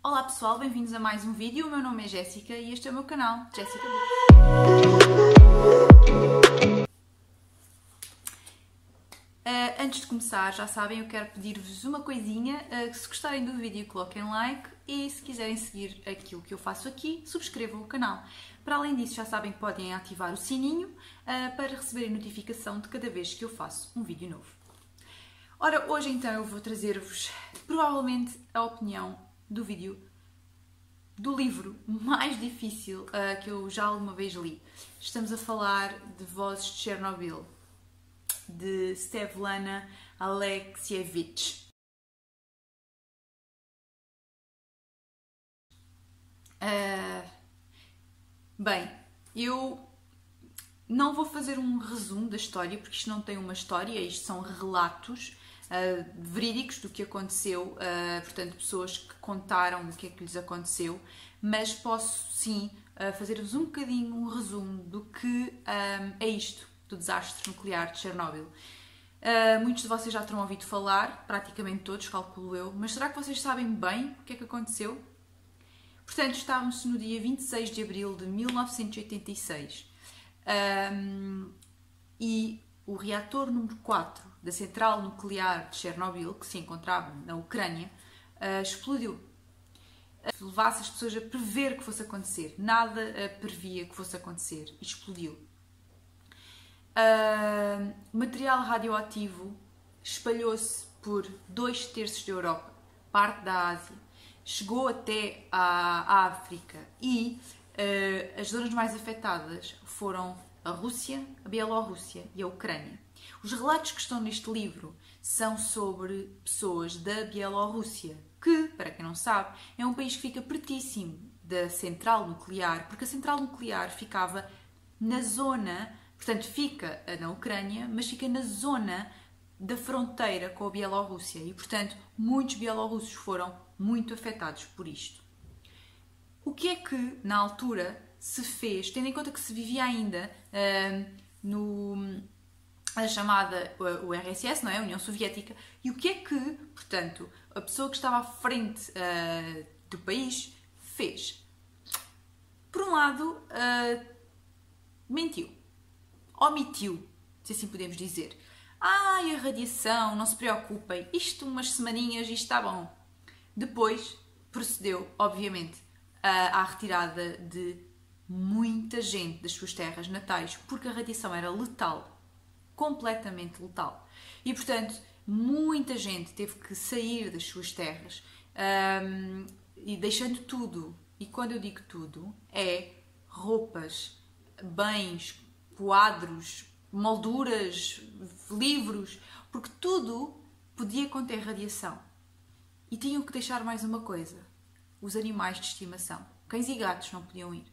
Olá pessoal, bem-vindos a mais um vídeo. O meu nome é Jéssica e este é o meu canal, Jéssica Books. Antes de começar, já sabem, eu quero pedir-vos uma coisinha. Se gostarem do vídeo, coloquem like e se quiserem seguir aquilo que eu faço aqui, subscrevam o canal. Para além disso, já sabem que podem ativar o sininho para receberem notificação de cada vez que eu faço um vídeo novo. Ora, hoje então eu vou trazer-vos provavelmente a opinião do livro mais difícil que eu já alguma vez li. Estamos a falar de Vozes de Chernobyl, de Svetlana Alexievich. Bem, eu não vou fazer um resumo da história, porque isto não tem uma história, isto são relatos verídicos do que aconteceu, portanto, pessoas que contaram o que é que lhes aconteceu, mas posso sim fazer-vos um bocadinho um resumo do que é isto, do desastre nuclear de Chernobyl. Muitos de vocês já terão ouvido falar, praticamente todos, calculo eu, mas será que vocês sabem bem o que é que aconteceu? Portanto, estávamos no dia 26 de abril de 1986 e o reator número 4 da central nuclear de Chernobyl, que se encontrava na Ucrânia, explodiu. Se levasse as pessoas a prever que fosse acontecer, nada previa que fosse acontecer, e explodiu. Material radioativo espalhou-se por 2/3 da Europa, parte da Ásia, chegou até à África e as zonas mais afetadas foram a Rússia, a Bielorrússia e a Ucrânia. Os relatos que estão neste livro são sobre pessoas da Bielorrússia, que, para quem não sabe, é um país que fica pertíssimo da central nuclear, porque a central nuclear ficava na zona, portanto fica na Ucrânia, mas fica na zona da fronteira com a Bielorrússia e, portanto, muitos bielorrussos foram muito afetados por isto. O que é que, na altura, se fez, tendo em conta que se vivia ainda a chamada o RSS, não é? A União Soviética, e o que é que, portanto, a pessoa que estava à frente do país fez? Por um lado, mentiu, omitiu, se assim podemos dizer. Ai, a radiação, não se preocupem, isto umas semaninhas e está bom. Depois procedeu, obviamente, à retirada de muita gente das suas terras natais, porque a radiação era letal, completamente letal. E, portanto, muita gente teve que sair das suas terras e deixando tudo. E quando eu digo tudo, é roupas, bens, quadros, molduras, livros, porque tudo podia conter radiação. E tinham que deixar mais uma coisa: os animais de estimação. Cães e gatos não podiam ir,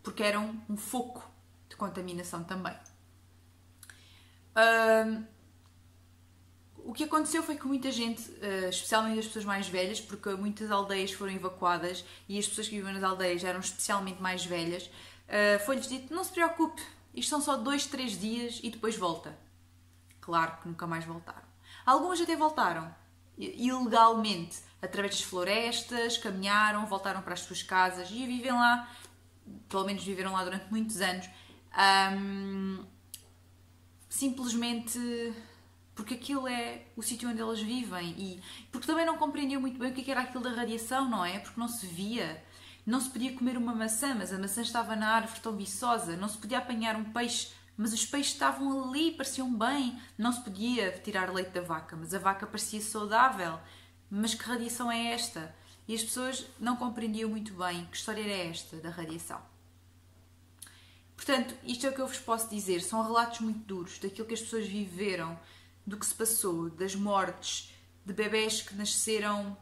porque eram um foco de contaminação também. O que aconteceu foi que muita gente, especialmente as pessoas mais velhas, porque muitas aldeias foram evacuadas e as pessoas que viviam nas aldeias eram especialmente mais velhas, foi-lhes dito: não se preocupe, isto são só 2-3 dias e depois volta. Claro que nunca mais voltaram. Algumas até voltaram, ilegalmente, através das florestas, caminharam, voltaram para as suas casas e vivem lá, pelo menos viveram lá durante muitos anos, simplesmente porque aquilo é o sítio onde elas vivem e porque também não compreendiam muito bem o que era aquilo da radiação, não é? Porque não se via. Não se podia comer uma maçã, mas a maçã estava na árvore tão viçosa. Não se podia apanhar um peixe, mas os peixes estavam ali, pareciam bem. Não se podia tirar leite da vaca, mas a vaca parecia saudável. Mas que radiação é esta? E as pessoas não compreendiam muito bem que história era esta da radiação. Portanto, isto é o que eu vos posso dizer. São relatos muito duros daquilo que as pessoas viveram, do que se passou, das mortes, de bebés que nasceram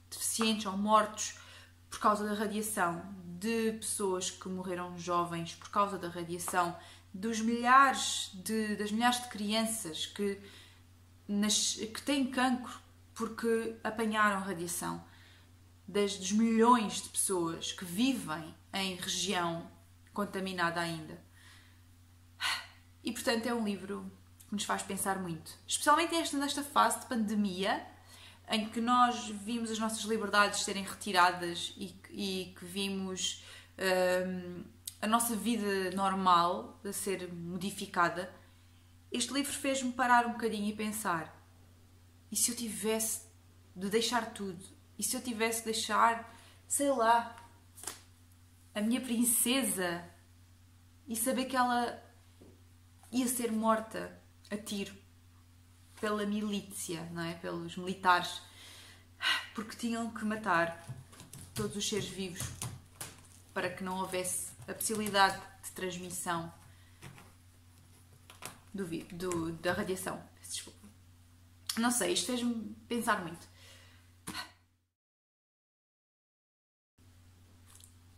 deficientes ou mortos por causa da radiação, de pessoas que morreram jovens por causa da radiação, das milhares de crianças que têm cancro porque apanharam radiação, dos milhões de pessoas que vivem em região contaminada ainda. E, portanto, é um livro que nos faz pensar muito, especialmente nesta fase de pandemia, em que nós vimos as nossas liberdades serem retiradas e que vimos a nossa vida normal a ser modificada, este livro fez-me parar um bocadinho e pensar: e se eu tivesse de deixar tudo? E se eu tivesse de deixar, sei lá, a minha princesa e saber que ela ia ser morta a tiro pela milícia, não é? Pelos militares, porque tinham que matar todos os seres vivos para que não houvesse a possibilidade de transmissão da radiação. Desculpa. Não sei, isto fez-me pensar muito.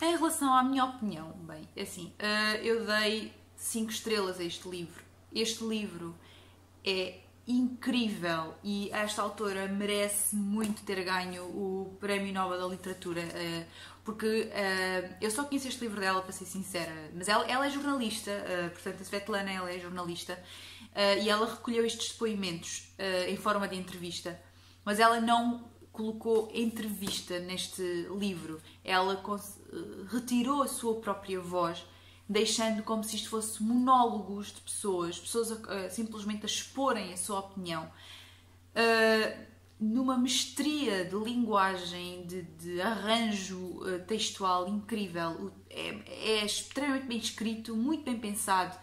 Em relação à minha opinião, bem, assim, eu dei 5 estrelas a este livro. Este livro é incrível e esta autora merece muito ter ganho o Prémio Nobel da Literatura, porque eu só conheço este livro dela, para ser sincera, mas ela é jornalista, portanto a Svetlana, ela é jornalista, e ela recolheu estes depoimentos em forma de entrevista, mas ela não colocou entrevista neste livro, ela retirou a sua própria voz, deixando como se isto fosse monólogos de pessoas simplesmente a exporem a sua opinião, numa mestria de linguagem, de arranjo textual incrível. É extremamente bem escrito, muito bem pensado,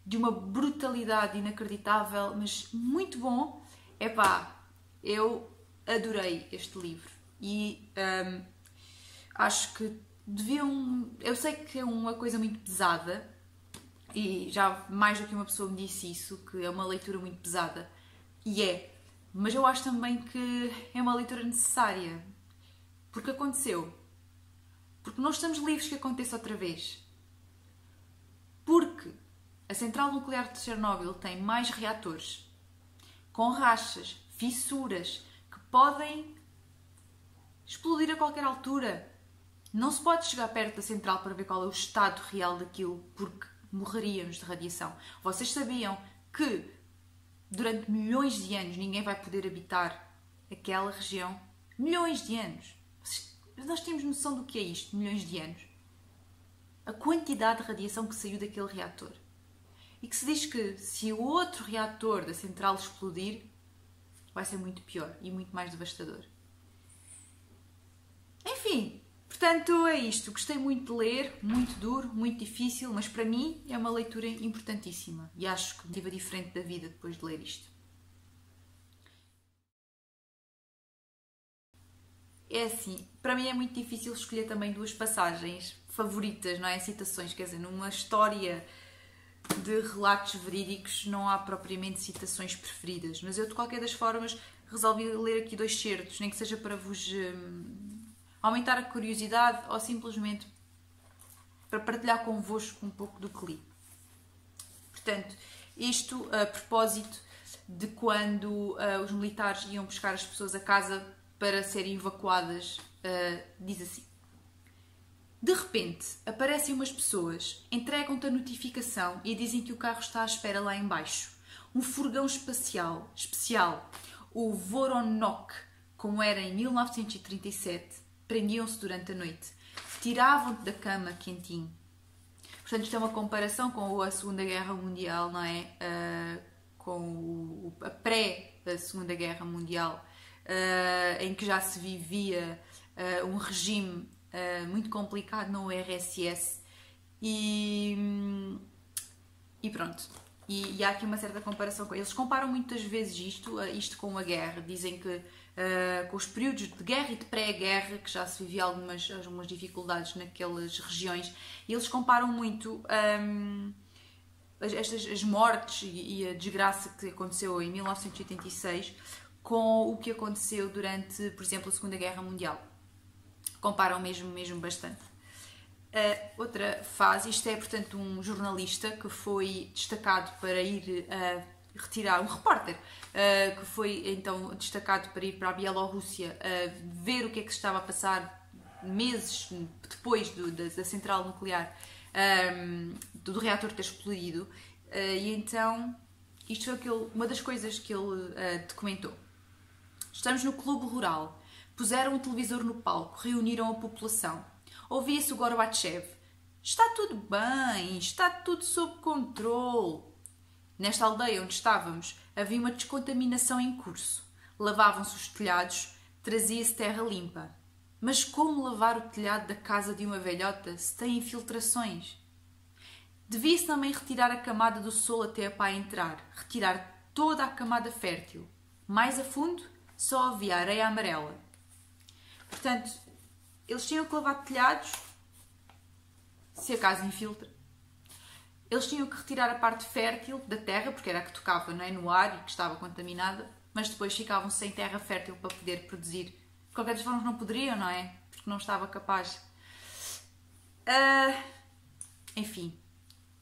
de uma brutalidade inacreditável, mas muito bom. Epá, eu adorei este livro e acho que deviam... Eu sei que é uma coisa muito pesada e já mais do que uma pessoa me disse isso, que é uma leitura muito pesada, e mas eu acho também que é uma leitura necessária, porque aconteceu, porque não estamos livres que aconteça outra vez, porque a central nuclear de Chernobyl tem mais reatores com rachas, fissuras, que podem explodir a qualquer altura. Não se pode chegar perto da central para ver qual é o estado real daquilo, porque morreríamos de radiação. Vocês sabiam que durante milhões de anos ninguém vai poder habitar aquela região? Milhões de anos! Nós temos noção do que é isto, milhões de anos? A quantidade de radiação que saiu daquele reator. E que se diz que se o outro reator da central explodir, vai ser muito pior e muito mais devastador. Enfim, portanto é isto. Gostei muito de ler, muito duro, muito difícil, mas para mim é uma leitura importantíssima e acho que me tive diferente da vida depois de ler isto. É assim, para mim é muito difícil escolher também 2 passagens favoritas, não é? Citações, quer dizer, numa história de relatos verídicos não há propriamente citações preferidas, mas eu de qualquer das formas resolvi ler aqui 2 certos, nem que seja para vos aumentar a curiosidade ou simplesmente para partilhar convosco um pouco do que li. Portanto, isto a propósito de quando os militares iam buscar as pessoas a casa para serem evacuadas, diz assim: de repente, aparecem umas pessoas, entregam-te a notificação e dizem que o carro está à espera lá embaixo. Um furgão especial, o Voronok, como era em 1937, prendiam-se durante a noite, tiravam-te da cama quentinho. Portanto, isto é uma comparação com a Segunda Guerra Mundial, não é? Com a pré-Segunda Guerra Mundial, em que já se vivia um regime muito complicado no URSS e pronto. E há aqui uma certa comparação com eles. Comparam muitas vezes isto com a guerra. Dizem que com os períodos de guerra e de pré-guerra, que já se vivia algumas dificuldades naquelas regiões, e eles comparam muito as mortes e a desgraça que aconteceu em 1986 com o que aconteceu durante, por exemplo, a Segunda Guerra Mundial. Comparam mesmo bastante. Outra fase, isto é, portanto, um jornalista que foi destacado para ir retirar, um repórter, que foi então destacado para ir para a Bielorrússia ver o que é que se estava a passar meses depois da central nuclear, do reator ter explodido, e então isto foi uma das coisas que ele documentou. Estamos no clube rural. Puseram o televisor no palco, reuniram a população. Ouvia-se o Gorbachev. Está tudo bem, está tudo sob controle. Nesta aldeia onde estávamos, havia uma descontaminação em curso. Lavavam-se os telhados, trazia-se terra limpa. Mas como lavar o telhado da casa de uma velhota se tem infiltrações? Devia-se também retirar a camada do solo até a pá entrar, retirar toda a camada fértil. Mais a fundo, só havia areia amarela. Portanto, eles tinham que lavar telhados, se a casa infiltra. Eles tinham que retirar a parte fértil da terra, porque era a que tocava, não é, no ar e que estava contaminada, mas depois ficavam sem terra fértil para poder produzir. De qualquer das formas não poderiam, não é? Porque não estava capaz. Enfim,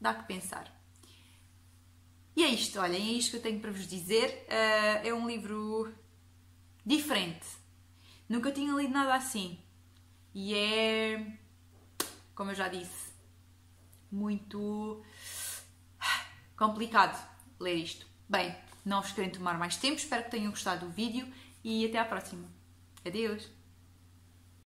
dá que pensar. E é isto, olhem, é isto que eu tenho para vos dizer. É um livro diferente. Nunca tinha lido nada assim. E é, como eu já disse, muito complicado ler isto. Bem, não vos quero tomar mais tempo, espero que tenham gostado do vídeo e até à próxima. Adeus!